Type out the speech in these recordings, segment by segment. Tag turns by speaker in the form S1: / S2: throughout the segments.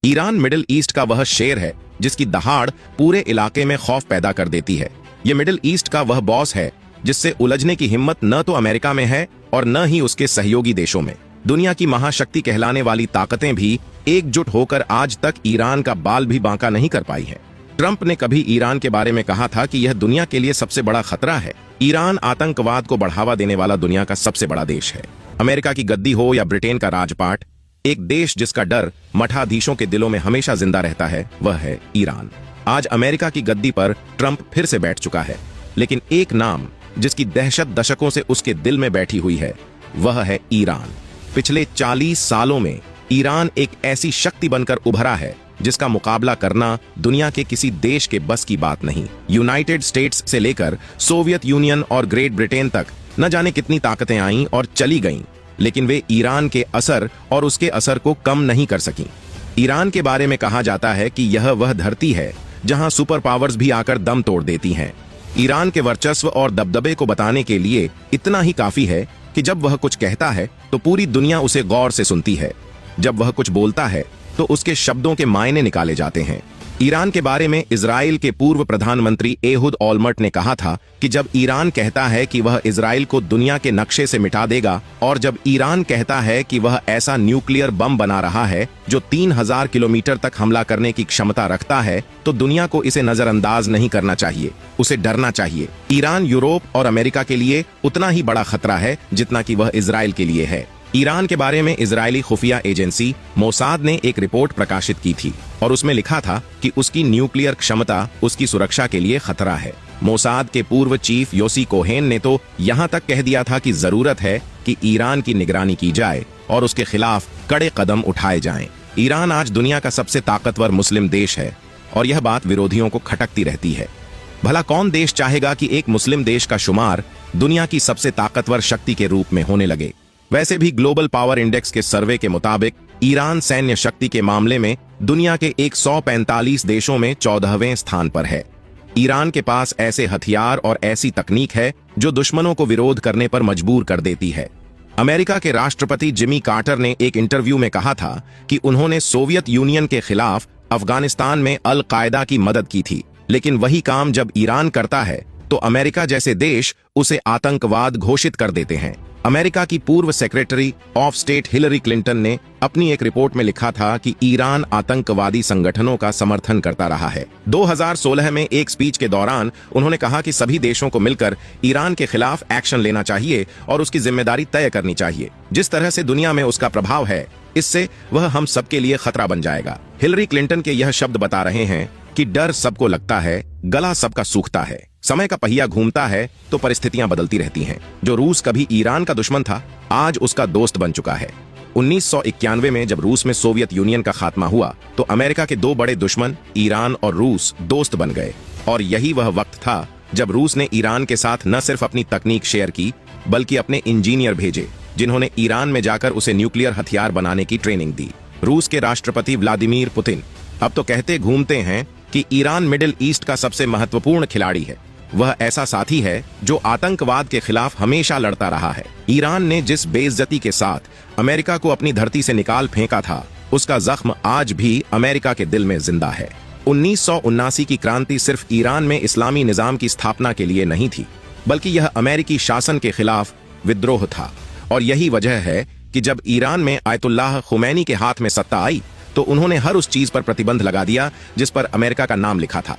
S1: Iran middle east का वह शेर है जिसकी दहाड़ पूरे इलाके में खौफ पैदा कर देती है। ये मिडिल ईस्ट का वह बॉस है जिससे उलझने की हिम्मत न तो अमेरिका में है और न ही उसके सहयोगी देशों में। दुनिया की महाशक्ति कहलाने वाली ताकतें भी एकजुट होकर आज तक ईरान का बाल भी बांका नहीं कर पाई है। ट्रंप ने कभी ईरान के बारे में कहा था कि यह दुनिया के लिए सबसे बड़ा खतरा है। ईरान आतंकवाद को बढ़ावा देने वाला दुनिया का सबसे बड़ा देश है। अमेरिका की गद्दी हो या ब्रिटेन का राजपाट, एक देश जिसका डर मठाधीशों के दिलों में हमेशा जिंदा रहता है वह है ईरान। आज अमेरिका की गद्दी पर ट्रंप फिर से बैठ चुका है, लेकिन एक नाम जिसकी दहशत दशकों से उसके दिल में बैठी हुई है वह है ईरान। पिछले 40 सालों में ईरान एक ऐसी शक्ति बनकर उभरा है जिसका मुकाबला करना दुनिया के किसी देश के बस की बात नहीं। यूनाइटेड स्टेट्स से लेकर सोवियत यूनियन और ग्रेट ब्रिटेन तक न जाने कितनी ताकतें आईं और चली गईं, लेकिन वे ईरान के असर और उसके असर को कम नहीं कर सकीं। ईरान के बारे में कहा जाता है कि यह वह धरती है जहां सुपर पावर्स भी आकर दम तोड़ देती हैं। ईरान के वर्चस्व और दबदबे को बताने के लिए इतना ही काफी है कि जब वह कुछ कहता है तो पूरी दुनिया उसे गौर से सुनती है। जब वह कुछ बोलता है तो उसके शब्दों के मायने निकाले जाते हैं। ईरान के बारे में इजराइल के पूर्व प्रधानमंत्री एहुद ओलमर्ट ने कहा था कि जब ईरान कहता है कि वह इजराइल को दुनिया के नक्शे से मिटा देगा और जब ईरान कहता है कि वह ऐसा न्यूक्लियर बम बना रहा है जो 3000 किलोमीटर तक हमला करने की क्षमता रखता है, तो दुनिया को इसे नजरअंदाज नहीं करना चाहिए, उसे डरना चाहिए। ईरान यूरोप और अमेरिका के लिए उतना ही बड़ा खतरा है जितना कि वह इजराइल के लिए है। ईरान के बारे में इजरायली खुफिया एजेंसी मोसाद ने एक रिपोर्ट प्रकाशित की थी और उसमें लिखा था कि उसकी न्यूक्लियर क्षमता उसकी सुरक्षा के लिए खतरा है। मोसाद के पूर्व चीफ योसी कोहेन ने तो यहां तक कह दिया था कि जरूरत है कि ईरान की निगरानी की जाए और उसके खिलाफ कड़े कदम उठाए जाएं। ईरान आज दुनिया का सबसे ताकतवर मुस्लिम देश है और यह बात विरोधियों को खटकती रहती है। भला कौन देश चाहेगा कि एक मुस्लिम देश का शुमार दुनिया की सबसे ताकतवर शक्ति के रूप में होने लगे। वैसे भी ग्लोबल पावर इंडेक्स के सर्वे के मुताबिक ईरान सैन्य शक्ति के मामले में दुनिया के 145 देशों में 14वें स्थान पर है। ईरान के पास ऐसे हथियार और ऐसी तकनीक है जो दुश्मनों को विरोध करने पर मजबूर कर देती है। अमेरिका के राष्ट्रपति जिमी कार्टर ने एक इंटरव्यू में कहा था कि उन्होंने सोवियत यूनियन के खिलाफ अफगानिस्तान में अल कायदा की मदद की थी, लेकिन वही काम जब ईरान करता है तो अमेरिका जैसे देश उसे आतंकवाद घोषित कर देते हैं। अमेरिका की पूर्व secretary of state Hillary Clinton ने अपनी एक रिपोर्ट में लिखा था कि ईरान आतंकवादी संगठनों का समर्थन करता रहा है। 2016 में एक स्पीच के दौरान उन्होंने कहा कि सभी देशों को मिलकर ईरान के खिलाफ एक्शन लेना चाहिए और उसकी जिम्मेदारी तय करनी चाहिए। जिस तरह से दुनिया में उसका प्रभाव है, इससे वह हम सबके लिए खतरा बन जाएगा। हिलरी क्लिंटन के यह शब्द बता रहे हैं कि डर सबको लगता है, गला सबका सूखता है। समय का पहिया घूमता है तो परिस्थितियां बदलती रहती हैं। जो रूस कभी ईरान का दुश्मन था, आज उसका दोस्त बन चुका है। 1991 में जब रूस में सोवियत यूनियन का खात्मा हुआ तो अमेरिका के दो बड़े दुश्मन ईरान और रूस दोस्त बन गए और यही वह वक्त था जब रूस ने ईरान के साथ न सिर्फ अपनी तकनीक शेयर की बल्कि अपने इंजीनियर भेजे जिन्होंने ईरान में जाकर उसे न्यूक्लियर हथियार बनाने की ट्रेनिंग दी। रूस के राष्ट्रपति व्लादिमीर पुतिन अब तो कहते घूमते हैं कि ईरान मिडिल ईस्ट का सबसे महत्वपूर्ण खिलाड़ी है। वह ऐसा साथी है जो आतंकवाद के खिलाफ हमेशा लड़ता रहा है। ईरान ने जिस बेइज्जती के साथ अमेरिका को अपनी धरती से निकाल फेंका था, उसका जख्म आज भी अमेरिका के दिल में जिंदा है। 1979 की क्रांति सिर्फ ईरान में इस्लामी निजाम की स्थापना के लिए नहीं थी, बल्कि यह अमेरिकी शासन के खिलाफ विद्रोह था। और यही वजह है कि जब ईरान में आयतुल्लाह खुमैनी के हाथ में सत्ता आई तो उन्होंने हर उस चीज पर प्रतिबंध लगा दिया जिस पर अमेरिका का नाम लिखा था।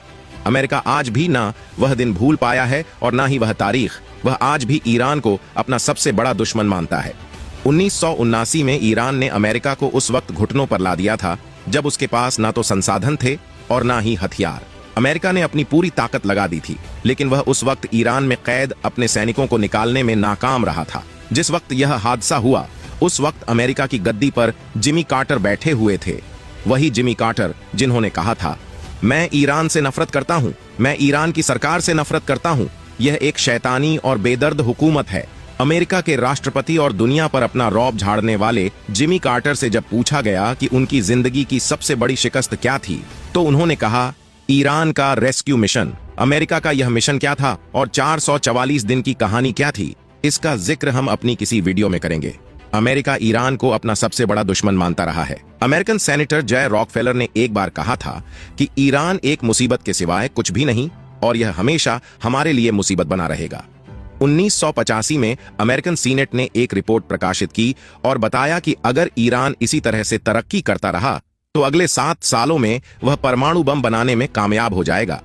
S1: अमेरिका आज भी ना वह दिन भूल पाया है और ना ही वह तारीख। वह आज भी ईरान को अपना सबसे बड़ा दुश्मन मानता है। 1979 में ईरान ने अमेरिका को उस वक्त घुटनों पर ला दिया था जब उसके पास ना तो संसाधन थे और ना ही हथियार। अमेरिका ने अपनी पूरी ताकत लगा दी थी, लेकिन वह उस वक्त ईरान में कैद अपने सैनिकों को निकालने में नाकाम रहा था। जिस वक्त यह हादसा हुआ उस वक्त अमेरिका की गद्दी पर जिमी कार्टर बैठे हुए थे। वही जिमी कार्टर जिन्होंने कहा था, मैं ईरान से नफरत करता हूं, मैं ईरान की सरकार से नफरत करता हूं, यह एक शैतानी और बेदर्द हुकूमत है। अमेरिका के राष्ट्रपति और दुनिया पर अपना रौब झाड़ने वाले जिमी कार्टर से जब पूछा गया कि उनकी जिंदगी की सबसे बड़ी शिकस्त क्या थी, तो उन्होंने कहा, ईरान का रेस्क्यू मिशन। अमेरिका का यह मिशन क्या था और 444 दिन की कहानी क्या थी, इसका जिक्र हम अपनी किसी वीडियो में करेंगे। अमेरिका ईरान को अपना सबसे बड़ा दुश्मन मानता रहा है। अमेरिकन सेनेटर जय रॉकफेलर ने एक बार कहा था कि ईरान एक मुसीबत के सिवाय कुछ भी नहीं और यह हमेशा हमारे लिए मुसीबत बना रहेगा। 1985 में अमेरिकन सीनेट ने एक रिपोर्ट प्रकाशित की और बताया कि अगर ईरान इसी तरह से तरक्की करता रहा तो अगले 7 सालों में वह परमाणु बम बनाने में कामयाब हो जाएगा।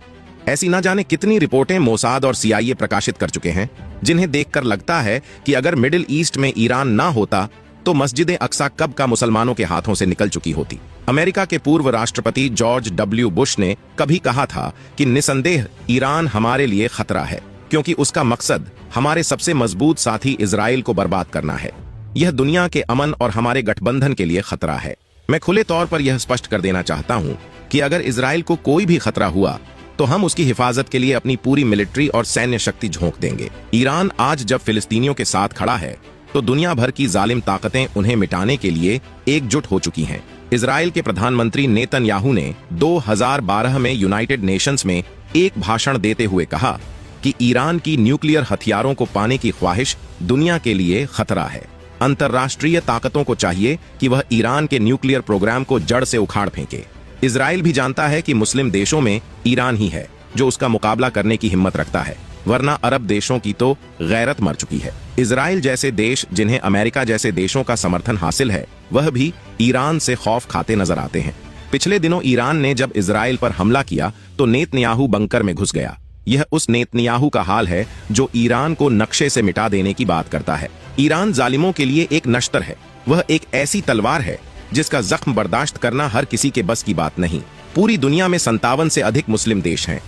S1: ऐसी न जाने कितनी रिपोर्टें मोसाद और CIA प्रकाशित कर चुके हैं, जिन्हें देखकर लगता है कि अगर मिडिल ईस्ट में ईरान ना होता तो मस्जिद अक्सा कब का मुसलमानों के हाथों से निकल चुकी होती। अमेरिका के पूर्व राष्ट्रपति जॉर्ज W. बुश ने कभी कहा था कि निसंदेह ईरान हमारे लिए खतरा है, क्योंकि उसका मकसद हमारे सबसे मजबूत साथी इजराइल को बर्बाद करना है। यह दुनिया के अमन और हमारे गठबंधन के लिए खतरा है। मैं खुले तौर पर यह स्पष्ट कर देना चाहता हूं कि अगर इजराइल को कोई भी खतरा हुआ तो हम उसकी हिफाजत के लिए अपनी पूरी मिलिट्री और सैन्य शक्ति झोंक देंगे। ईरान आज जब फिलिस्तीनियों के साथ खड़ा है तो दुनिया भर की जालिम ताकतें उन्हें मिटाने के लिए एकजुट हो चुकी हैं। इजराइल के प्रधानमंत्री नेतन्याहू ने 2012 में यूनाइटेड नेशंस में एक भाषण देते हुए कहा कि ईरान की न्यूक्लियर हथियारों को पाने की ख्वाहिश दुनिया के लिए खतरा है। अंतर्राष्ट्रीय ताकतों को चाहिए कि वह ईरान के न्यूक्लियर प्रोग्राम को जड़ से उखाड़ फेंके। इजराइल भी जानता है कि मुस्लिम देशों में ईरान ही है जो उसका मुकाबला करने की हिम्मत रखता है, वरना अरब देशों की तो गैरत मर चुकी है। इजराइल जैसे देश जिन्हें अमेरिका जैसे देशों का समर्थन हासिल है, वह भी ईरान से खौफ खाते नजर आते हैं। पिछले दिनों ईरान ने जब इजराइल पर हमला किया तो नेतन्याहू बंकर में घुस गया। यह उस नेतन्याहू का हाल है जो ईरान को नक्शे से मिटा देने की बात करता है। ईरान जालिमों के लिए एक नश्तर है। वह एक ऐसी तलवार है जिसका जख्म बर्दाश्त करना हर किसी के बस की बात नहीं। पूरी दुनिया में 57 से अधिक मुस्लिम देश हैं,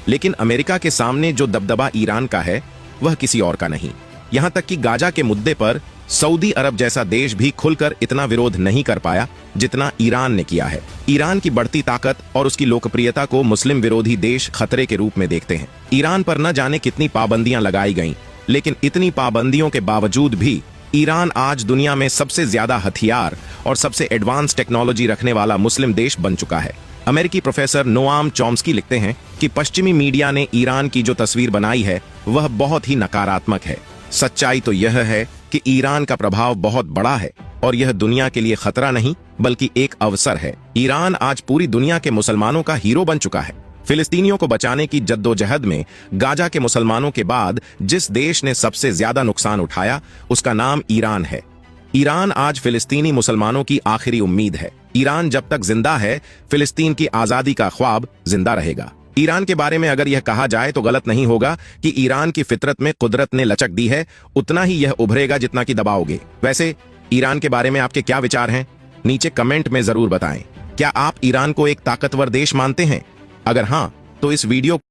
S1: लेकिन अमेरिका के सामने जो दबदबा ईरान का है वह किसी और का नहीं। यहां तक कि गाजा के मुद्दे पर सऊदी अरब जैसा देश भी खुलकर इतना विरोध नहीं कर पाया जितना ईरान ने किया है। ईरान की बढ़ती ताकत और उसकी लोकप्रियता को मुस्लिम विरोधी देश खतरे के रूप में देखते हैं। ईरान पर न जाने कितनी पाबंदियां लगाई गईं, लेकिन इतनी पाबंदियों के बावजूद भी ईरान आज दुनिया में सबसे ज्यादा हथियार और सबसे एडवांस टेक्नोलॉजी रखने वाला मुस्लिम देश बन चुका है। अमेरिकी प्रोफेसर नोआम चॉम्स्की लिखते हैं कि पश्चिमी मीडिया ने ईरान की जो तस्वीर बनाई है वह बहुत ही नकारात्मक है। सच्चाई तो यह है कि ईरान का प्रभाव बहुत बड़ा है और यह दुनिया के लिए खतरा नहीं बल्कि एक अवसर है। ईरान आज पूरी दुनिया के मुसलमानों का हीरो बन चुका है। फिलिस्तीनियों को बचाने की जद्दोजहद में गाजा के मुसलमानों के बाद जिस देश ने सबसे ज्यादा नुकसान उठाया उसका नाम ईरान है। ईरान आज फिलिस्तीनी मुसलमानों की आखिरी उम्मीद है। ईरान जब तक जिंदा है, फिलिस्तीन की आजादी का ख्वाब जिंदा रहेगा। ईरान के बारे में अगर यह कहा जाए तो गलत नहीं होगा कि ईरान की फितरत में कुदरत ने लचक दी है, उतना ही यह उभरेगा जितना कि दबाओगे। वैसे ईरान के बारे में आपके क्या विचार हैं? नीचे कमेंट में जरूर बताएं। क्या आप ईरान को एक ताकतवर देश मानते हैं? अगर हां, तो इस वीडियो